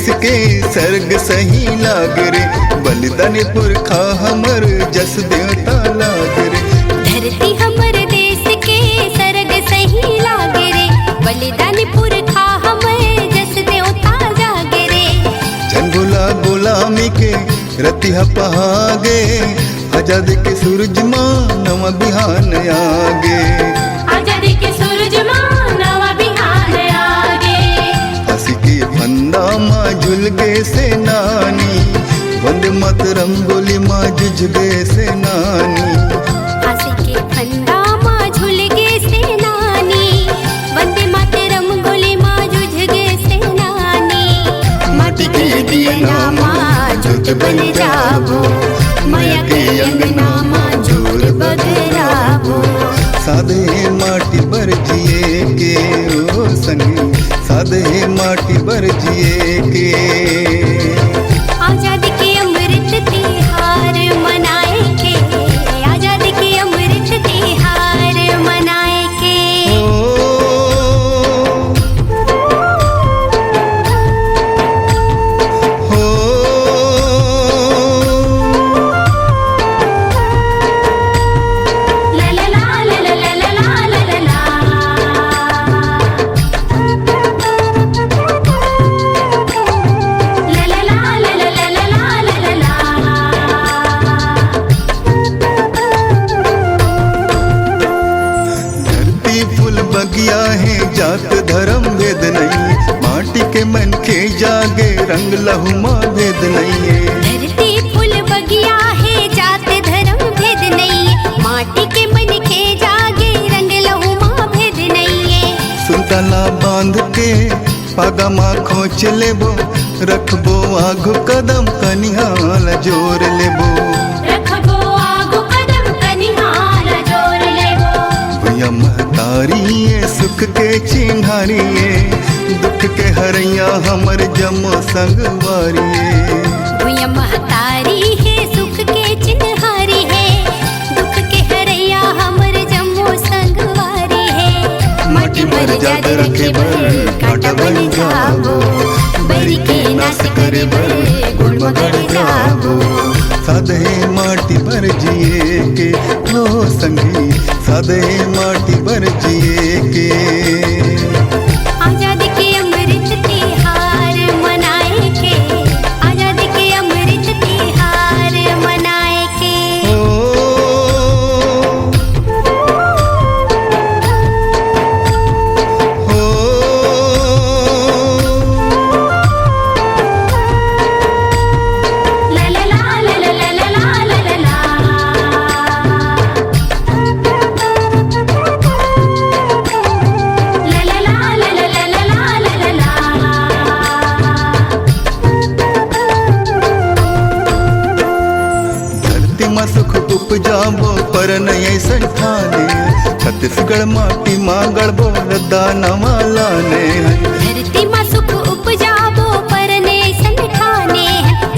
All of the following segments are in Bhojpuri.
देश के सर्ग सही लाग रे, बलिदान पुरखा हमर जस देवता लाग रे। धरती हमर देश के सर्ग सही लाग रे, बलिदान पुरखा हमर जस देवता जाग रे। जन भोला गुलामी के रतिहा पहागे, आजादी के सूरज मां नवा बिहान आगे। आजादी के सूरज मां नवा बिहान आगे। फांसी के फंदा मां झुल गए सेनानी, वंदे मातरम बोली मां जुझ गए सेनानी। फांसी के फंदा मां झुल गए सेनानी, वंदे मातरम बोली मां जुझ गए सेनानी। माटी के दिया नामा जोत बन जाबो, माया के अंगना मां जोर बगराबो। साधे माटी पर जिए के ओ संगी, साधे माटी पर जिए के। आजादी के अमृत तिहार मनाए के, आजादी के अमृत तिहार मनाए के। ला ला ला ला ला ला ला ला ला ला। ला ला ला ला ला ला ला ला ला ला। धरती फूल बगिया है, जात धर्म भेद नहीं, माटी के मन के जागे रंग लहू मां भेद नहीं है। धरती फूल बगिया है, जात धर्म भेद नहीं है, माटी के मन के जागे रंग लहू मां भेद नहीं है। सुनताला बांध के पागा माँ खोच लेबो, रखबो आगु कदम कनिहाल जोर लेबो। रखबो आगु कदम कनिहाल जोर लेबो। भैया महतारी ये सुख के चिन्हारी ये, दुख के हरैया हमर जमो संगवारी ये। भुया महतारी है, सुख के चिन्हारी है, दुख के हरैया हमर जम्मो संगवारी है। माटी मर जाद रखे बर कांटा बन जाबो, बरी के नाश करे बर गुण मगड़ जाबो। साधे माटी पर जिए के हो संगी, साधे माटी पर जिए के। आजादी के अमृत तिहार मनाए के, आजादी के अमृत तिहार मनाए के। ला ला ला ला ला ला ला ला ला ला। ला ला ला ला ला ला ला ला ला ला। धरती माँ सुख उपजाबो पर नहीं संठाने, छत्तीसगढ़ माटी माँ गड़बो दाना वाला ने। धरती माँ सुख उपजाबो पर ने संठाने,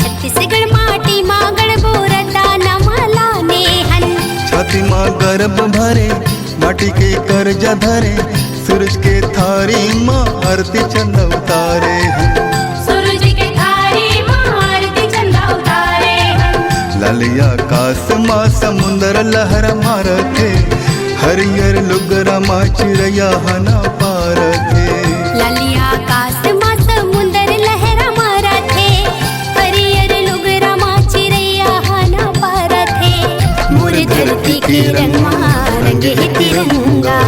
छत्तीसगढ़ माटी माँ गढ़बो दाना माला ने हन। छाती माँ गर्भ भरे, माटी के कर्जा धरे, सूरज के थारी माँ आरती चंद उतारे हैं। सूरज के थारी माँ आरती चंदा उतारे हन। लालिया आकाश माँ समुंदर लहर मारथे, हरियर लुगरा माँ चिड़ैया हना पारथे। लालिया आकाश माँ समुंदर लहरा मारा थे, हरियर लुगरा माँ चिड़ैया हाना पारा थे। मोर धरती के रंग माँ रंगे तिरंगा,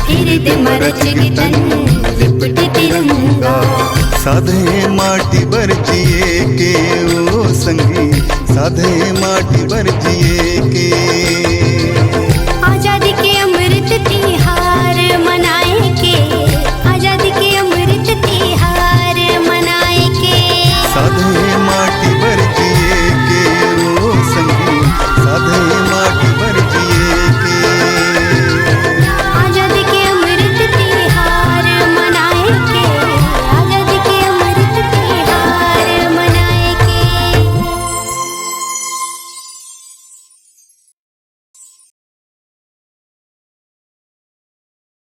हृदय मरच तन लिपट तिरंगा। साधे माटी बर जिए के ओ संगी, साधे माटी बर